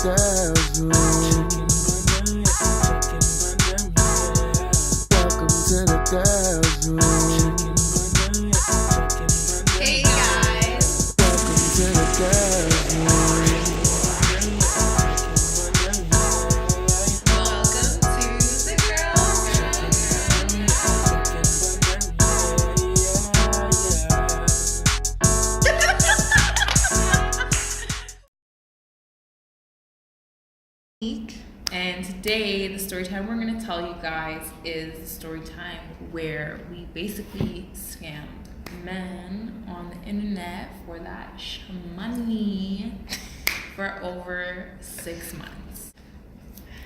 girls' room. Welcome to the girls' room. Hey guys. Welcome to the girls' room. Welcome to the girls' And today, the story time we're going to tell you guys is the story time where we basically scammed men on the internet for that money for over 6 months.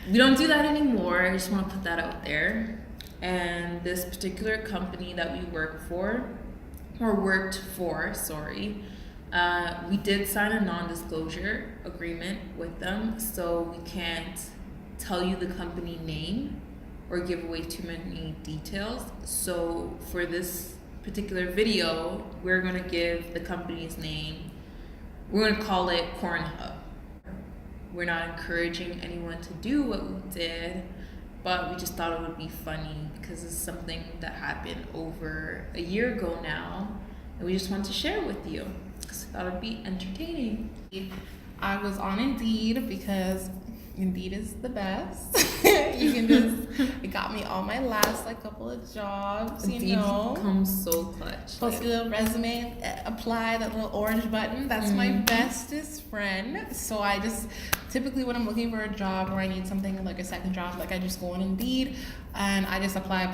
We don't do that anymore. I just want to put that out there. And this particular company that we worked for, we did sign a non-disclosure agreement with them, so we can't tell you the company name or give away too many details. So for this particular video, we're going to give the company's name. We're going to call it Cornhub. We're not encouraging anyone to do what we did, but we just thought it would be funny because it's something that happened over a year ago now, and we just want to share it with you because I thought it would be entertaining. I was on Indeed because Indeed is the best. It got me all my last couple of jobs, Indeed comes so clutch. Post a little resume, apply that little orange button. That's my bestest friend. So I just, typically when I'm looking for a job or I need something like a second job, I just go on Indeed and I just apply,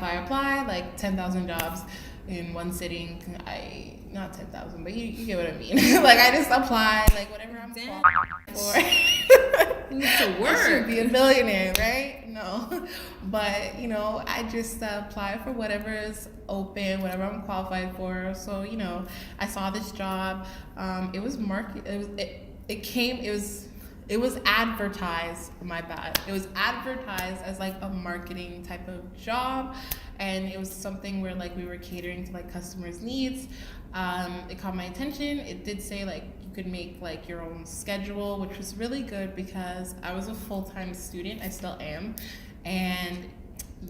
like 10,000 jobs in one sitting. Not 10,000, but you get what I mean. I just apply, whatever I'm qualified for. You need to work. I should be a millionaire, right? No. But, I just apply for whatever is open, whatever I'm qualified for. So, I saw this job. It was it was advertised, my bad. It was advertised as a marketing type of job. And it was something where we were catering to customers' needs. It caught my attention. It did say you could make your own schedule, which was really good because I was a full-time student. I still am. And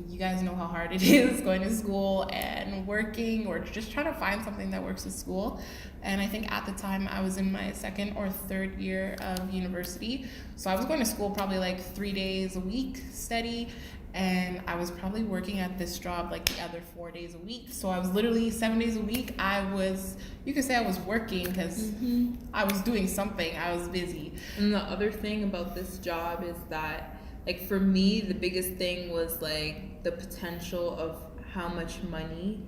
you guys know how hard it is going to school and working or just trying to find something that works at school. And I think at the time I was in my second or third year of university. So I was going to school probably 3 days a week steady. And I was probably working at this job the other 4 days a week. So I was literally 7 days a week. You could say I was working because I was doing something. I was busy. And the other thing about this job is that, for me, the biggest thing was the potential of how much money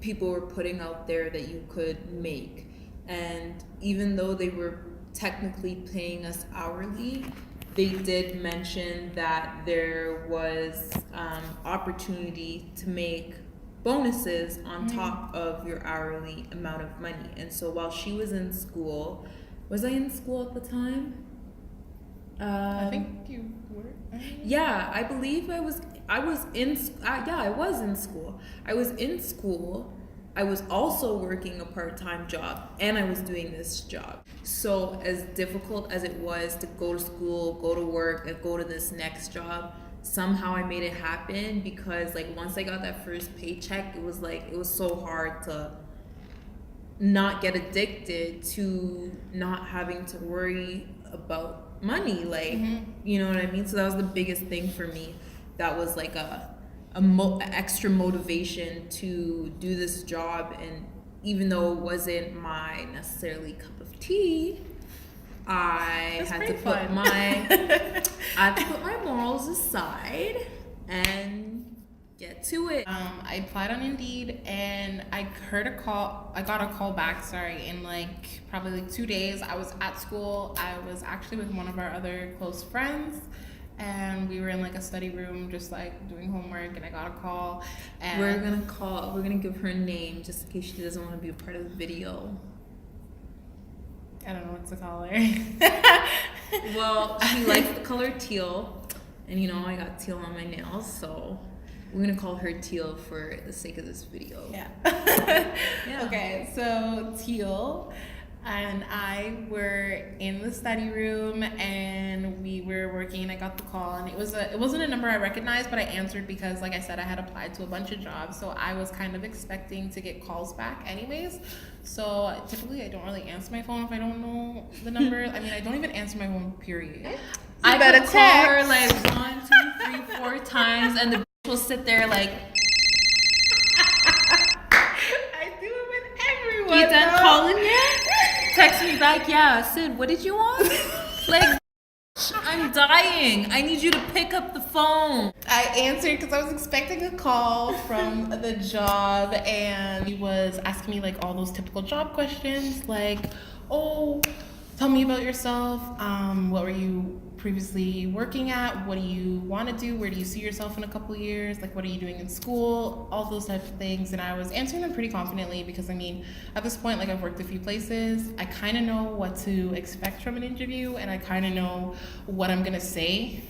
people were putting out there that you could make. And even though they were technically paying us hourly, they did mention that there was opportunity to make bonuses on top of your hourly amount of money. And so while she was in school, was I in school at the time? I think you were. Yeah, I believe I was in school. I was in school. I was in school. I was also working a part-time job and I was doing this job. So as difficult as it was to go to school, go to work, and go to this next job, somehow I made it happen because once I got that first paycheck, it was so hard to not get addicted to not having to worry about money. You know what I mean? So that was the biggest thing for me. That was extra motivation to do this job. And even though it wasn't my necessarily cup of tea, I had to put my morals aside and get to it. I applied on Indeed and I got a call back, in probably 2 days. I was at school. I was actually with one of our other close friends. And we were in a study room just doing homework, and I got a call. And we're gonna give her a name just in case she doesn't want to be a part of the video. I don't know what to call her. Well, she likes the color teal, and I got teal on my nails, so we're gonna call her Teal for the sake of this video. Yeah. Okay, so Teal and I were in the study room and we were working and I got the call and it wasn't a number I recognized, but I answered because like I said I had applied to a bunch of jobs, so I was kind of expecting to get calls back anyways. So typically I don't really answer my phone if I don't know the number. I mean, I don't even answer my phone, period. I better could call her text. like 1, 2, 3, 4 times, and the bitch will sit there like, I do it with everyone. "You done though. calling yet?" Text me back, "Yeah, Sid, what did you want?" Like, I'm dying. I need you to pick up the phone. I answered because I was expecting a call from the job, and he was asking me like all those typical job questions, like, "Oh, tell me about yourself. What were you previously working at? What do you want to do? Where do you see yourself in a couple years? Like, what are you doing in school?" All those types of things, and I was answering them pretty confidently because I mean, at this point, like I've worked a few places. I kind of know what to expect from an interview, and I kind of know what I'm gonna say,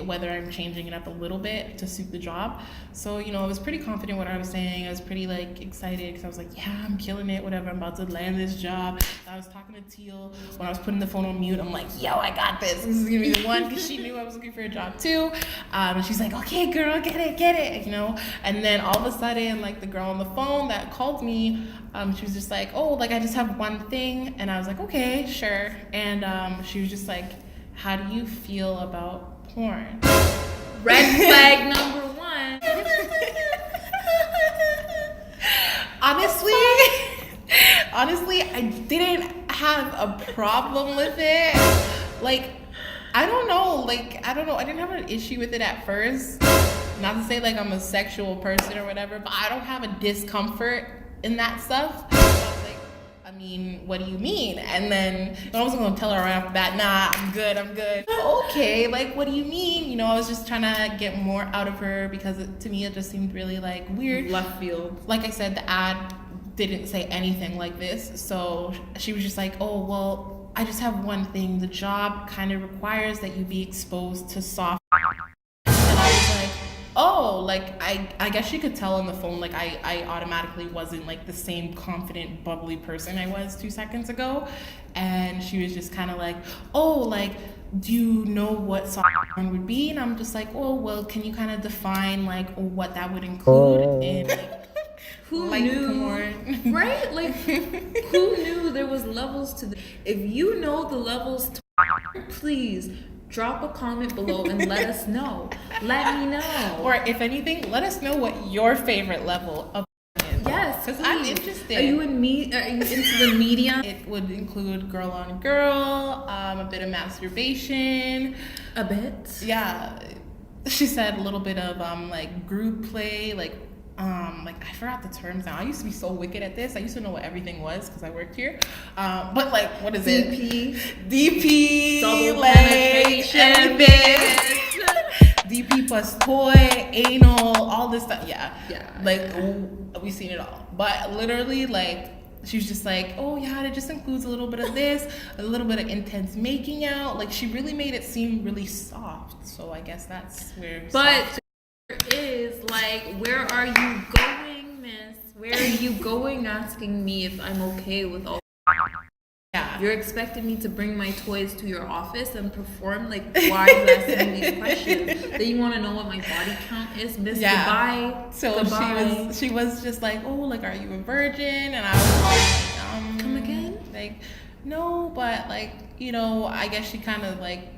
whether I'm changing it up a little bit to suit the job. So, you know, I was pretty confident what I was saying. I was pretty like excited because I was like, yeah, I'm killing it, whatever, I'm about to land this job. I was talking to Teal when I was putting the phone on mute. I'm like, yo, I got this. This is gonna be the one, because she knew I was looking for a job too. And she's like, okay, girl, get it, you know? And then all of a sudden, like the girl on the phone that called me, she was just like, oh, like I just have one thing. And I was like, okay, sure. And she was just like, how do you feel about porn? Red flag number 1. Honestly, I didn't have a problem with it. Like, I don't know. I didn't have an issue with it at first. Not to say like I'm a sexual person or whatever, but I don't have a discomfort in that stuff. So I was like, I mean, what do you mean? And then I wasn't gonna tell her right off the bat, nah, I'm good. Okay, like, what do you mean? You know, I was just trying to get more out of her because to me it just seemed really like weird. Left field. Like I said, the ad didn't say anything like this. So she was just like, oh, well, I just have one thing. The job kind of requires that you be exposed to soft. And I was like, oh, like I guess she could tell on the phone, like I automatically wasn't like the same confident, bubbly person I was 2 seconds ago. And she was just kind of like, oh, like, do you know what soft porn would be? And I'm just like, oh, well, can you kind of define like what that would include in like, Who like knew? porn? Right? Like, who knew there was levels to the... If you know the levels to please drop a comment below and let us know. Let me know. Or if anything, let us know what your favorite level of is. Yes, because I'm please. interested. Are you into the medium? It would include girl on girl, a bit of masturbation. A bit. Yeah, she said a little bit of like group play, like I forgot the terms now. I used to be so wicked at this. I used to know what everything was because I worked here. But like, what is DP. it? DP. Double like, penetration. everything. DP plus toy, anal, all this stuff. Yeah. Like, we've seen it all. But literally, like, she was just like, oh yeah, it just includes a little bit of this, a little bit of intense making out. Like, she really made it seem really soft. So I guess that's where. But is like, where are you going, miss? Where are you going asking me if I'm okay with all? Yeah. You're expecting me to bring my toys to your office and perform? Like, why are you asking me these questions? That you want to know what my body count is, miss? Yeah. Goodbye. So Goodbye. she was just like, oh, like, are you a virgin? And I was like, Come again? Like, no, but like, you know, I guess she kind of like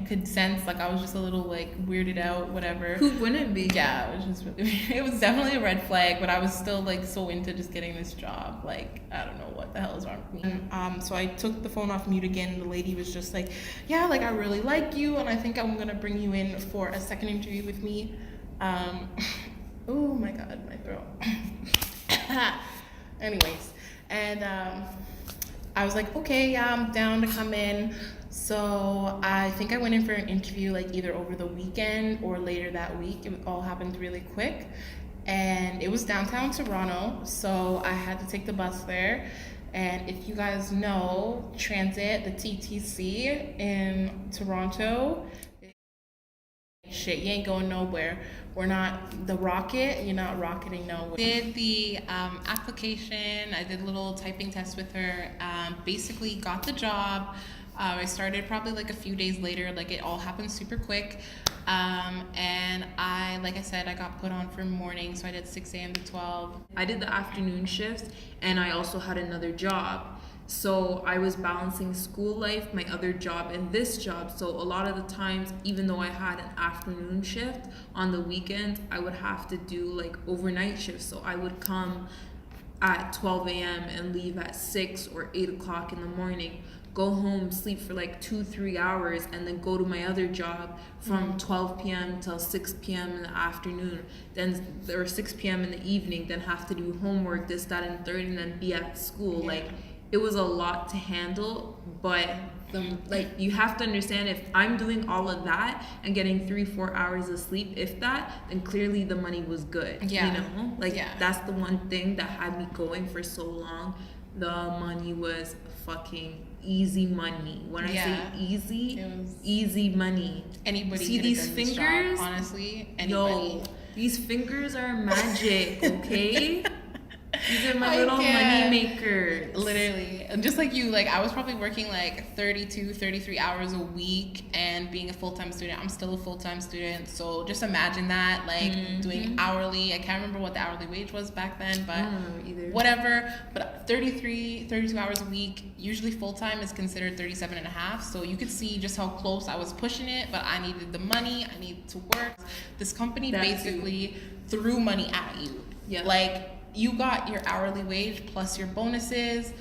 could sense like I was just a little like weirded out, whatever. Who wouldn't be? Yeah, it was just really, it was definitely a red flag, but I was still like so into just getting this job. Like, I don't know what the hell is wrong with me. So I took the phone off mute again. The lady was just like, yeah, like, I really like you, and I think I'm gonna bring you in for a second interview with me. Oh my god, my throat. Anyways, and I was like, okay, yeah, I'm down to come in. So I think I went in for an interview like either over the weekend or later that week. It all happened really quick. And it was downtown Toronto, so I had to take the bus there. And if you guys know transit, the TTC in Toronto, shit, you ain't going nowhere. we're not the rocket. You're not rocketing nowhere. Did the application. I did a little typing test with her. Basically got the job. I started probably like a few days later. Like it all happened super quick. And like I said, I got put on for morning, so I did 6 a.m. to 12. I did the afternoon shift, and I also had another job. So I was balancing school life, my other job, and this job. So a lot of the times, even though I had an afternoon shift, on the weekends, I would have to do like overnight shifts. So I would come at 12 a.m. and leave at 6 or 8 o'clock in the morning, go home, sleep for like 2-3 hours, and then go to my other job from 12 p.m. till 6 p.m. in the afternoon, or 6 p.m. in the evening, then have to do homework, this, that, and third, and then be at school. Yeah. Like, it was a lot to handle, but you have to understand, if I'm doing all of that and getting 3-4 hours of sleep, if that, then clearly the money was good. Yeah. You know, that's the one thing that had me going for so long. The money was fucking easy money. When I say easy, it was easy money. Anybody see could these have done this fingers? job, honestly, anybody. Yo, these fingers are magic, okay? These are my I little can't. money makers. Literally. And just like you, like I was probably working like 33 hours a week, and being a full-time student. I'm still a full-time student. So just imagine that, like doing hourly. I can't remember what the hourly wage was back then, but I don't know either. whatever. But 32 hours a week, usually full-time is considered 37 and a half. So you could see just how close I was pushing it, but I needed the money. I needed to work. This company That basically threw money at you. Yeah. Like, you got your hourly wage plus your bonuses.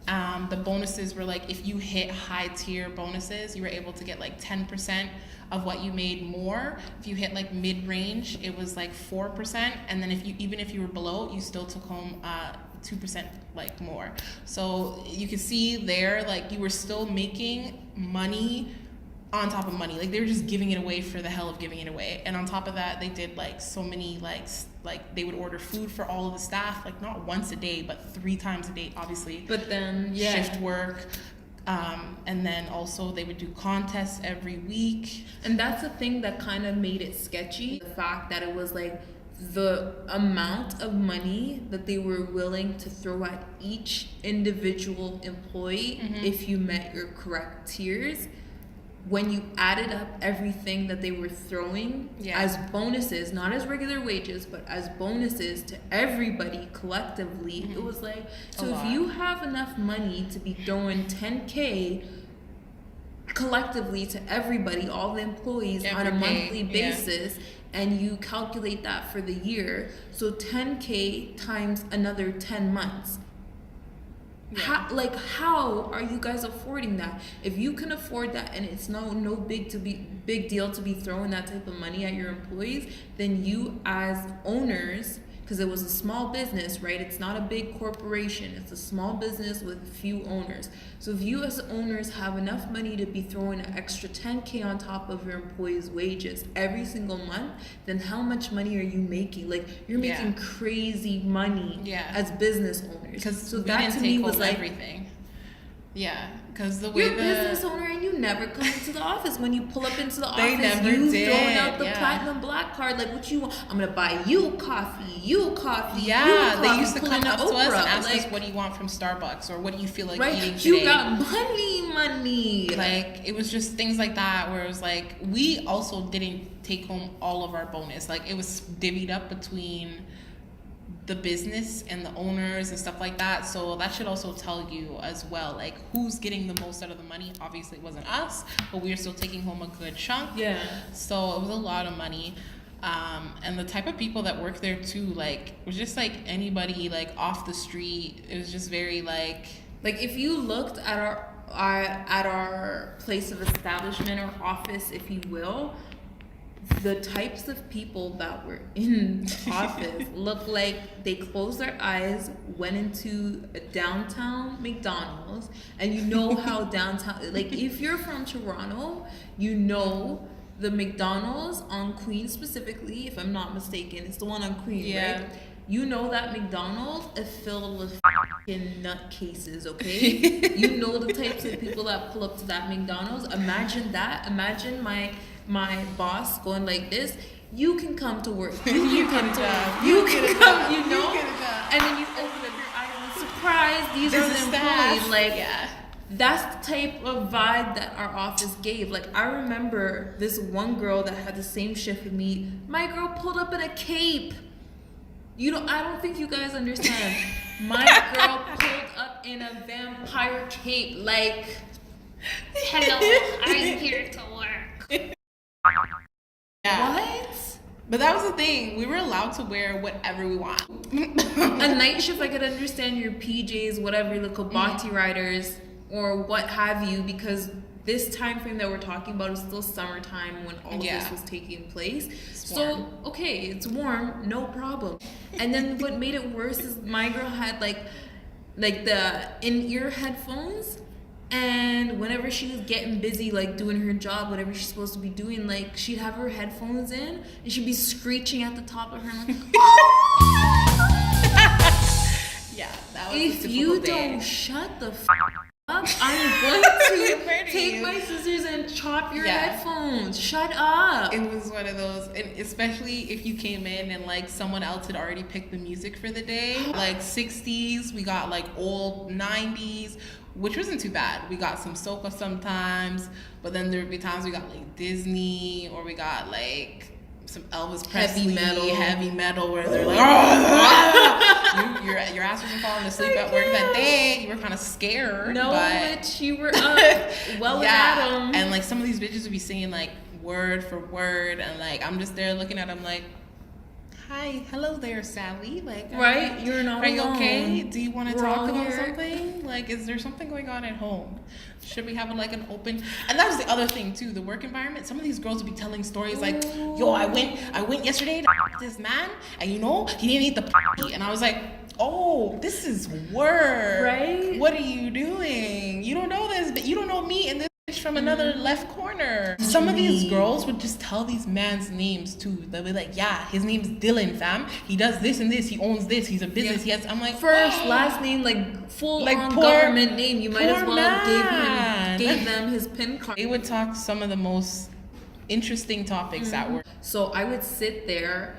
The bonuses were like, if you hit high tier bonuses, you were able to get like 10% of what you made more. If you hit like mid range, it was like 4%. And then even if you were below, you still took home 2% like more. So you can see there, like you were still making money on top of money. Like they were just giving it away for the hell of giving it away. And on top of that, they did like so many like they would order food for all of the staff, like not once a day, but 3 times a day, obviously. But then, Shift work. And then also they would do contests every week. And that's the thing that kind of made it sketchy. The fact that it was like the amount of money that they were willing to throw at each individual employee if you met your correct tiers. When you added up everything that they were throwing as bonuses, not as regular wages, but as bonuses to everybody collectively, it was like, so if you have enough money to be throwing 10K collectively to everybody, all the employees on a monthly basis, and you calculate that for the year, so 10K times another 10 months. How are you guys affording that? If you can afford that, and it's no big deal to be throwing that type of money at your employees, then you as owners, because it was a small business, right? It's not a big corporation. It's a small business with a few owners. So if you as owners have enough money to be throwing an extra 10K on top of your employees' wages every single month, then how much money are you making? Like, you're making crazy money as business owners. Because so that to me was like everything. Yeah, because the way you're a business owner and you never come into the office. When you pull up into the They office, never you did, throwing out the platinum black card. Like, what you want? I'm gonna buy you coffee. Yeah, they used to come pulling up to the us and Oprah, ask like, us, what do you want from Starbucks, or what do you feel like right? eating today? You got money. Like, it was just things like that where it was like, we also didn't take home all of our bonus. Like, it was divvied up between the business and the owners and stuff like that. So that should also tell you as well, like, who's getting the most out of the money. Obviously it wasn't us, but we were still taking home a good chunk. Yeah. So it was a lot of money. And the type of people that work there too, like, it was just like anybody like off the street. It was just very like if you looked at our place of establishment or office, if you will, the types of people that were in the office looked like they closed their eyes, went into a downtown McDonald's, and you know how downtown, like, if you're from Toronto, you know the McDonald's on Queen specifically, if I'm not mistaken, it's the one on Queen, right? You know that McDonald's is filled with fucking nutcases, okay? You know the types of people that pull up to that McDonald's. Imagine that. Imagine my boss going like this. you can come to work. You can get come a to job. work. You You get can a come, job. you know? You get a job. And then you open up your eyes and surprise, these This are the is staff. employees. Like, Yeah. that's the type of vibe that our office gave. Like, I remember this one girl that had the same shift with me. My girl pulled up in a cape. I don't think you guys understand. My girl pulled up in a vampire cape. Like, hello, I'm here to work. Yeah. What? But that was the thing. We were allowed to wear whatever we want. A night shift, I could understand your PJs, whatever, the Kobati riders, or what have you, because this time frame that we're talking about is still summertime when all of this was taking place. So, okay, it's warm, no problem. And then what made it worse is my girl had like the in-ear headphones, and whenever she was getting busy, like doing her job, whatever she's supposed to be doing, like she'd have her headphones in and she'd be screeching at the top of her, like, Yeah, that was a if typical you day. don't shut the up, I'm going to Murder take you. my scissors and chop your Yeah. headphones. Shut up. It was one of those, and especially if you came in and like someone else had already picked the music for the day, like 60s, we got like old 90s, which wasn't too bad. We got some soca sometimes, but then there would be times we got like Disney, or we got like some Elvis Presley heavy metal where they're like, your ass wasn't falling asleep at work that day. You were kind of scared. No, but you were up. Well, Adam. And like some of these bitches would be singing like word for word, and like I'm just there looking at them like, hi, hello there, Sally. Like, Right? You're not Are you alone. okay? Do you want to We're talk all about here. something? Like, is there something going on at home? Should we have like an open? And that was the other thing too. The work environment. Some of these girls would be telling stories like, "Yo, I went yesterday to this man, and you know he didn't eat the p-." And I was like, "Oh, this is work. Right? What are you doing? You don't know this, but you don't know me and this bitch from another left corner." Some of these girls would just tell these men's names too. They'll be like, "Yeah, his name's Dylan, fam. He does this and this. He owns this. He's a business. He has." I'm like, First, last name, like full Like on poor- government name. You might as poor well man. gave them his PIN card. They would talk some of the most interesting topics at work. So I would sit there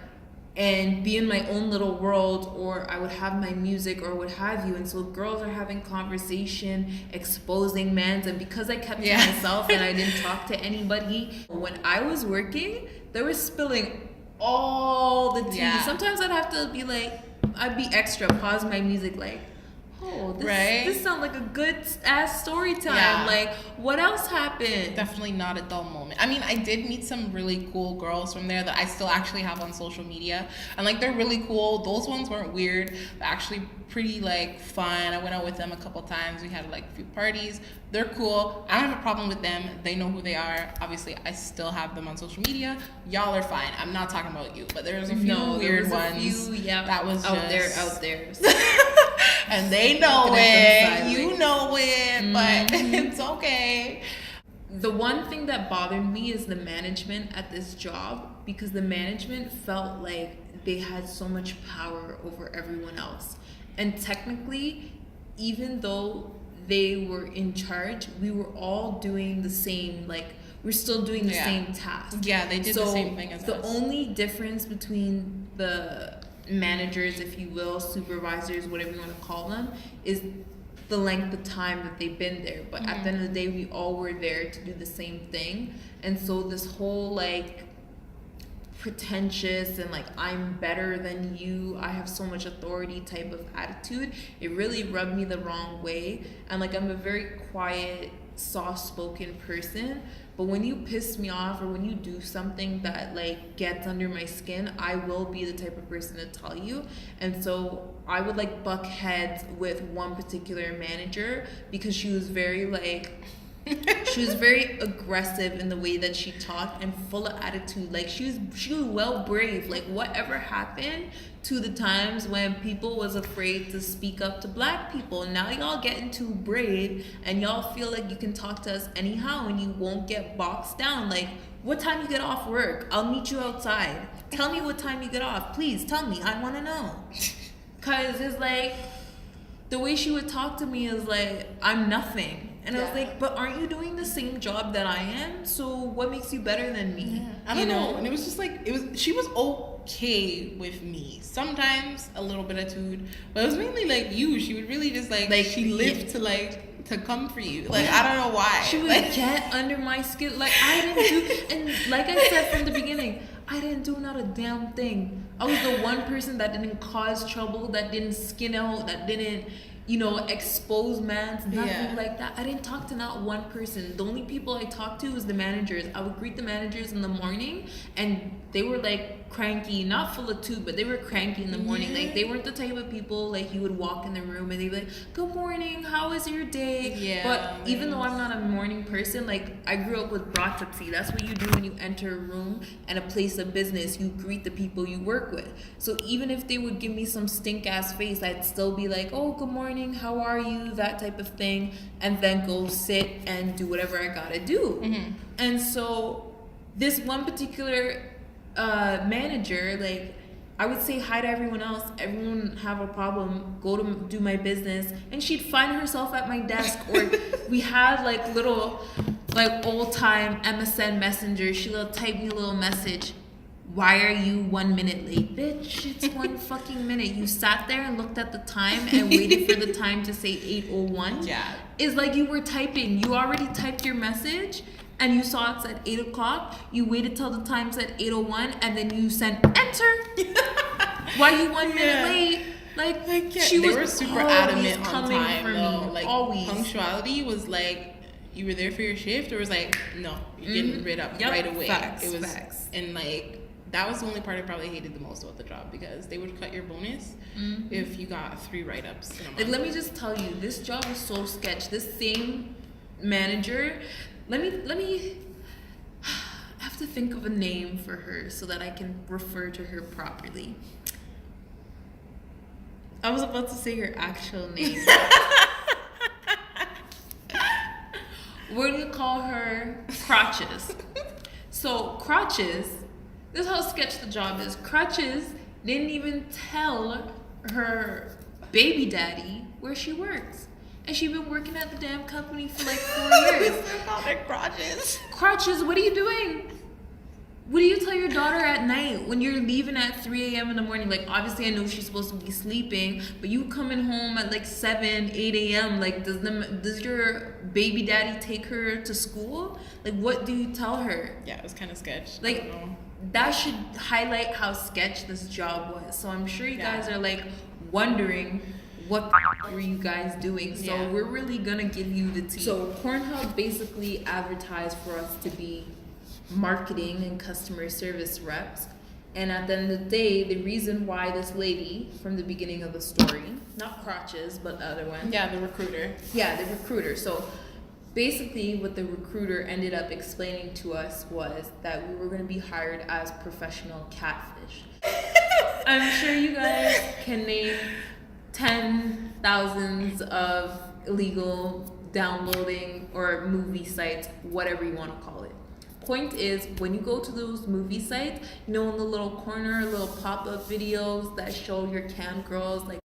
and be in my own little world, or I would have my music or what have you. And so girls are having conversation, exposing mans, and because I kept Yeah. to myself and I didn't talk to anybody, when I was working, they were spilling all the tea. Yeah. Sometimes I'd be extra, pause my music, like, oh, this sounds like a good ass story time. Yeah. Like, what else happened? Definitely not a dull moment. I mean, I did meet some really cool girls from there that I still actually have on social media, and like they're really cool. Those ones weren't weird. They're actually pretty like fun. I went out with them a couple times. We had like a few parties. They're cool. I don't have a problem with them. They know who they are. Obviously, I still have them on social media. Y'all are fine. I'm not talking about you, but there's a few No, there weird was a ones. few, yeah, that was out just- there. and they know Looking at them it. You sideways. know it, but it's okay. The one thing that bothered me is the management at this job, because the management felt like they had so much power over everyone else. And technically, even though they were in charge, we were all doing the same, like, we're still doing the same task. Yeah, they did the same thing as the us. only difference between the managers, if you will, supervisors, whatever you want to call them, is the length of time that they've been there. But at the end of the day, we all were there to do the same thing. And so this whole like pretentious and like I'm better than you, I have so much authority type of attitude, it really rubbed me the wrong way. And like I'm a very quiet, soft-spoken person, but when you piss me off or when you do something that like gets under my skin, I will be the type of person to tell you. And so I would like buck heads with one particular manager because she was very like she was very aggressive in the way that she talked and full of attitude. Like she was well brave. Like whatever happened to the times when people was afraid to speak up to black people. Now y'all getting too brave and y'all feel like you can talk to us anyhow and you won't get boxed down. Like what time you get off work? I'll meet you outside. Tell me what time you get off. Please tell me. I want to know. Cause it's like the way she would talk to me is like I'm nothing. And I was Yeah. like, but aren't you doing the same job that I am? So what makes you better than me? Yeah. I don't know. And it was just like she was okay with me. Sometimes a little bit of tude, but it was mainly like you. She would really just like she lived to come for you. Like I don't know why. She would get under my skin. Like I didn't do, and like I said from the beginning, I didn't do not a damn thing. I was the one person that didn't cause trouble, that didn't skin out, that didn't, expose mans, nothing like that. I didn't talk to not one person. The only people I talked to was the managers. I would greet the managers in the morning, and they were like cranky, not full of tube, but they were cranky in the morning. Like they weren't the type of people like you would walk in the room and they'd be like, "Good morning, how was your day?" Yeah. But even though I'm not a morning person, like I grew up with broadcasting. That's what you do when you enter a room and a place of business. You greet the people you work with. So even if they would give me some stink ass face, I'd still be like, "Oh, good morning, how are you?" That type of thing, and then go sit and do whatever I gotta do. Mm-hmm. And so this one particular manager, like I would say hi to everyone else, everyone have a problem, go to do my business, and she'd find herself at my desk. Or we had like little like old time MSN Messenger. She'll type me a little message, "Why are you 1 minute late?" Bitch, it's 1 fucking minute. You sat there and looked at the time and waited for the time to say 8:01. Yeah. It's like you were typing. You already typed your message and you saw it said 8 o'clock. You waited till the time said 8:01 and then you sent enter. Why you 1 minute late? Like They were super adamant on coming time for though. me. Like always. punctuality was like you were there for your shift, or it was like no, you're getting rid of Yep. right away. Facts, It was facts. and like that was the only part I probably hated the most about the job, because they would cut your bonus if you got 3 write-ups in a month. Like, let me just tell you, this job is so sketch. This same manager, let me I have to think of a name for her so that I can refer to her properly. I was about to say her actual name. We're gonna call her Crotches. So Crotches, this is how sketch the job is. Crotches didn't even tell her baby daddy where she works. And she's been working at the damn company for like 4 years. Crotches. Crotches, what are you doing? What do you tell your daughter at night when you're leaving at 3 a.m. in the morning? Like, obviously, I know she's supposed to be sleeping, but you coming home at like 7, 8 a.m. Like, does your baby daddy take her to school? Like, what do you tell her? Yeah, it was kind of sketch. I Like, don't know. that should highlight how sketch this job was. So I'm sure you Yeah. guys are like wondering what the were you guys doing. So Yeah. we're really gonna give you the tea. So Pornhub basically advertised for us to be marketing and customer service reps. And at the end of the day, the reason why this lady from the beginning of the story, not Crotches, but the other one. Yeah, the recruiter. Yeah, the recruiter. So basically what the recruiter ended up explaining to us was that we were going to be hired as professional catfish. I'm sure you guys can name 10,000s of illegal downloading or movie sites, whatever you want to call it. Point is, when you go to those movie sites, in the little corner, little pop-up videos that show your cam girls, like.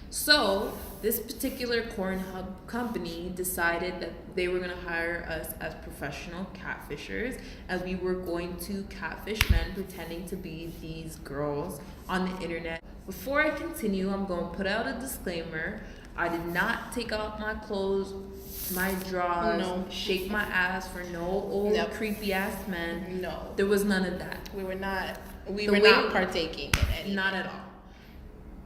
So this particular Pornhub company decided that they were going to hire us as professional catfishers, and we were going to catfish men pretending to be these girls on the internet. Before I continue, I'm going to put out a disclaimer. I did not take off my clothes, my drawers, shake my ass for no old creepy ass men. No. There was none of that. We were not partaking in any. Not at all.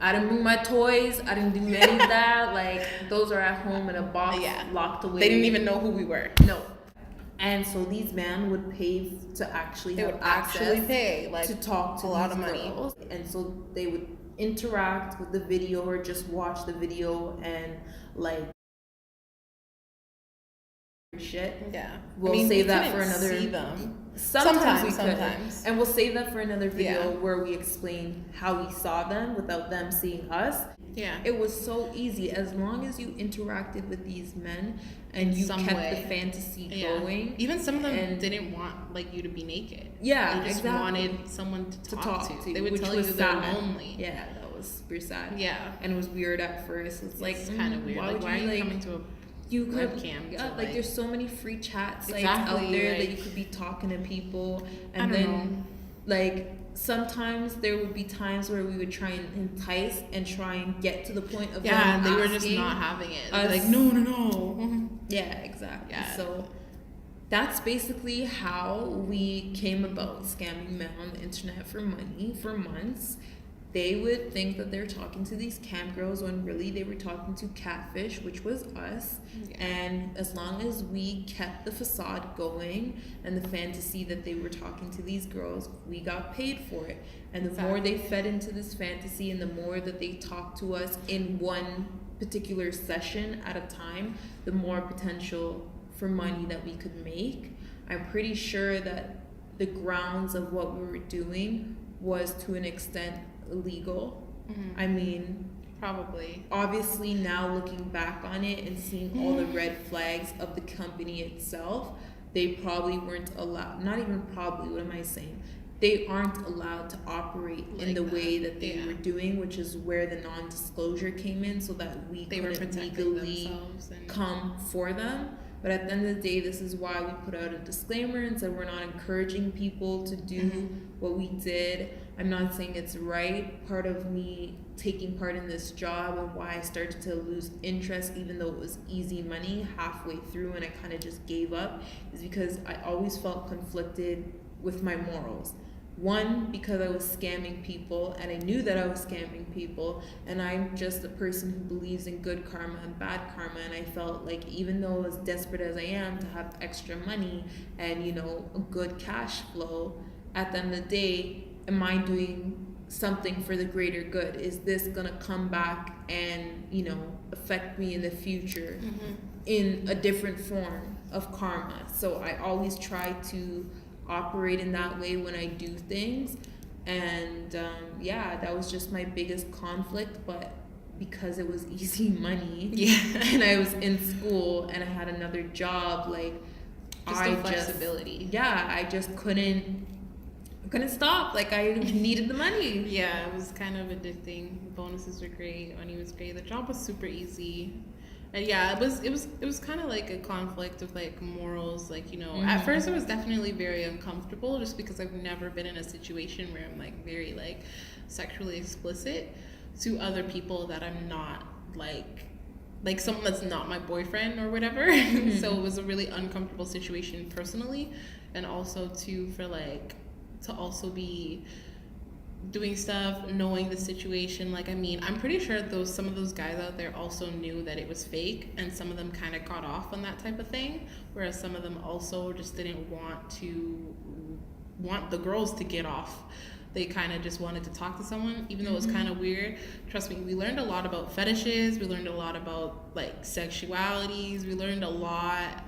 I didn't bring my toys. I didn't do any of that. Like, those are at home in a box, locked away. They didn't even know who we were. No. And so these men would pay to actually They have would access actually pay like to talk to a lot these of money. girls. And so they would interact with the video or just watch the video and like shit. Yeah. We'll save that for couldn't another. See them. Sometimes we could. Sometimes. And we'll save that for another video Yeah. where we explain how we saw them without them seeing us. Yeah. It was so easy as long as you interacted with these men and you some kept way. the fantasy Yeah. going. Even some of them and- didn't want like you to be naked. Yeah, They just exactly. wanted someone to talk to. They would which tell was you they're sad. lonely. Yeah, that was was super sad. Yeah. And it was weird at first. It's like kind of weird. Why Like, would why you are you like coming to a you could webcam? yeah, to, like there's so many free chats like Exactly, out there that like- you could be talking to people, I and don't then know. like sometimes there would be times where we would try and entice and try and get to the point of Yeah, and them they were just asking not having it. us- Like, no. Yeah, exactly. Yeah. So that's basically how we came about scamming men on the internet for money for months. They would think that they're talking to these cam girls when really they were talking to Catfish, which was us. Yeah. And as long as we kept the facade going and the fantasy that they were talking to these girls, we got paid for it. And the more they fed into this fantasy and the more that they talked to us in one particular session at a time, the more potential for money that we could make. I'm pretty sure that the grounds of what we were doing was to an extent illegal. I mean, Probably. obviously now looking back on it and seeing all the red flags of the company itself, they probably weren't allowed, not even probably, what am I saying? They aren't allowed to operate in Like the that, way that they yeah. were doing, which is where the non-disclosure came in, so that we They were couldn't protecting legally themselves. And come for them. But at the end of the day, this is why we put out a disclaimer and said we're not encouraging people to do what we did. I'm not saying it's right. Part of me taking part in this job and why I started to lose interest, even though it was easy money halfway through and I kind of just gave up, is because I always felt conflicted with my morals. One, because I was scamming people and I knew that I was scamming people, and I'm just a person who believes in good karma and bad karma, and I felt like even though as desperate as I am to have extra money and, you know, a good cash flow, at the end of the day, am I doing something for the greater good? Is this gonna come back and, you know, affect me in the future in a different form of karma? So I always try to operate in that way when I do things, and yeah, that was just my biggest conflict. But because it was easy money, and I was in school and I had another job, like just the flexibility. I just couldn't stop. Like I needed the money. Yeah, it was kind of addicting. The bonuses were great. Money was great. The job was super easy. And yeah, it was kind of like a conflict of like morals. Like, you know, at first it was definitely very uncomfortable just because I've never been in a situation where I'm like very like sexually explicit to other people that I'm not like someone that's not my boyfriend or whatever. So it was a really uncomfortable situation personally, and also too for like to also be doing stuff, knowing the situation. Like, I mean, I'm pretty sure some of those guys out there also knew that it was fake, and some of them kind of got off on that type of thing, whereas some of them also just didn't want the girls to get off. They kind of just wanted to talk to someone, even though it was kind of weird. Trust me, we learned a lot about fetishes. We learned a lot about like sexualities. We learned a lot.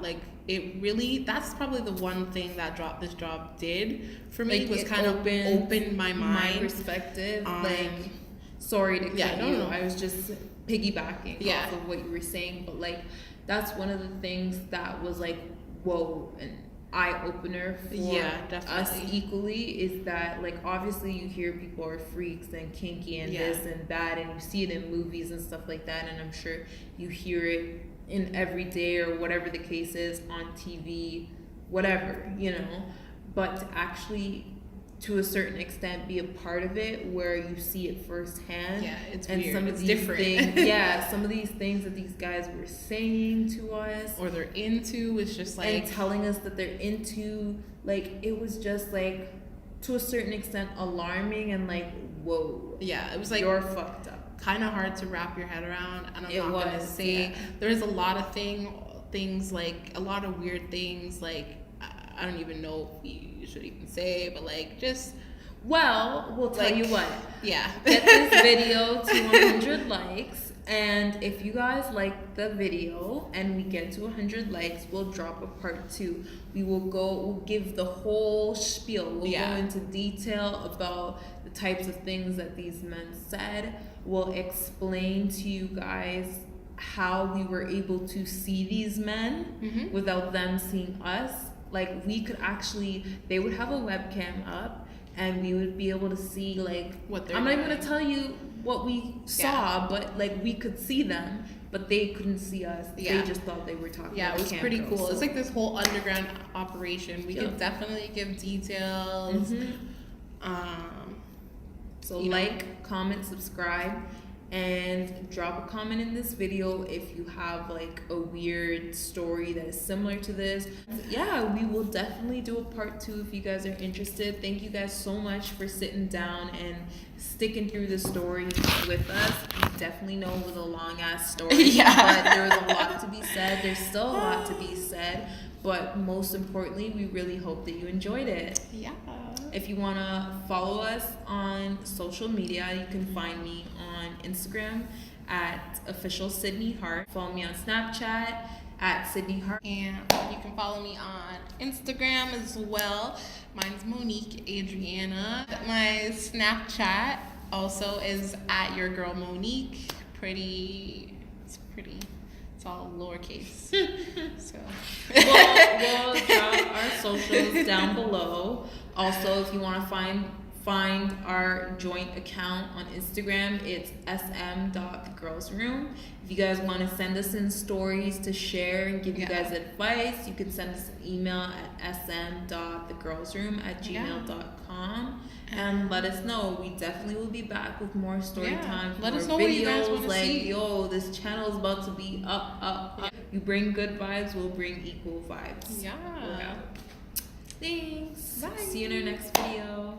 Like, it really, that's probably the one thing that this job did for me, Like, was it kind of opened opened my mind. My perspective, like, sorry to cut you. no. I was just piggybacking off of what you were saying, but like that's one of the things that was like, whoa, an eye opener for us equally, is that like obviously you hear people are freaks and kinky and this and that, and you see it in movies and stuff like that, and I'm sure you hear it in everyday or whatever the case is on TV, whatever, you know. But to actually, to a certain extent, be a part of it where you see it firsthand. It's and weird. some of It's these different. things, some of these things that these guys were saying to us, or they're into, is just like, and telling us that they're into, like, it was just like to a certain extent alarming and like, whoa, it was like, you're fucked up. Kind of hard to wrap your head around. And I'm It not gonna was, say there's a lot of things like a lot of weird things, like I don't even know if you should even say, but like just, well, we'll tell like, you what, get this video to 100 likes, and if you guys like the video and we get to 100 likes, we'll drop a part 2. We'll give the whole spiel. We'll go into detail about the types of things that these men said. We'll explain to you guys how we were able to see these men without them seeing us. Like, we could actually, they would have a webcam up and we would be able to see like What they're I'm not even doing. gonna tell you what we saw, but like we could see them, but they couldn't see us. Yeah. They just thought they were talking. Yeah, about it was the pretty Camco, cool. so- It's like this whole underground operation. We Yep. could definitely give details. Mhm. Um, So you know. like, comment, subscribe, and drop a comment in this video if you have like a weird story that is similar to this. Yeah, we will definitely do a part 2 if you guys are interested. Thank you guys so much for sitting down and sticking through the story with us. We definitely know it was a long ass story, Yeah. but there was a lot to be said. There's still a lot to be said, but most importantly, we really hope that you enjoyed it. yeah. If you want to follow us on social media, you can find me on Instagram at official Sydney Hart. Follow me on Snapchat at Sydney Hart. And you can follow me on Instagram as well. Mine's Monique Adriana. My Snapchat also is at your girl Monique. It's all lowercase. So We'll drop our socials down below. Also, if you want to find our joint account on Instagram, it's sm.thegirlsroom. If you guys want to send us in stories to share and give you Yeah. guys advice, you can send us an email at sm.thegirlsroom@gmail.com and let us know. We definitely will be back with more story Yeah. time. Let more us know what you guys videos, wanna like, see. yo, this channel is about to be up. You bring good vibes, we'll bring equal vibes. yeah. Thanks. Bye. See you in our next video.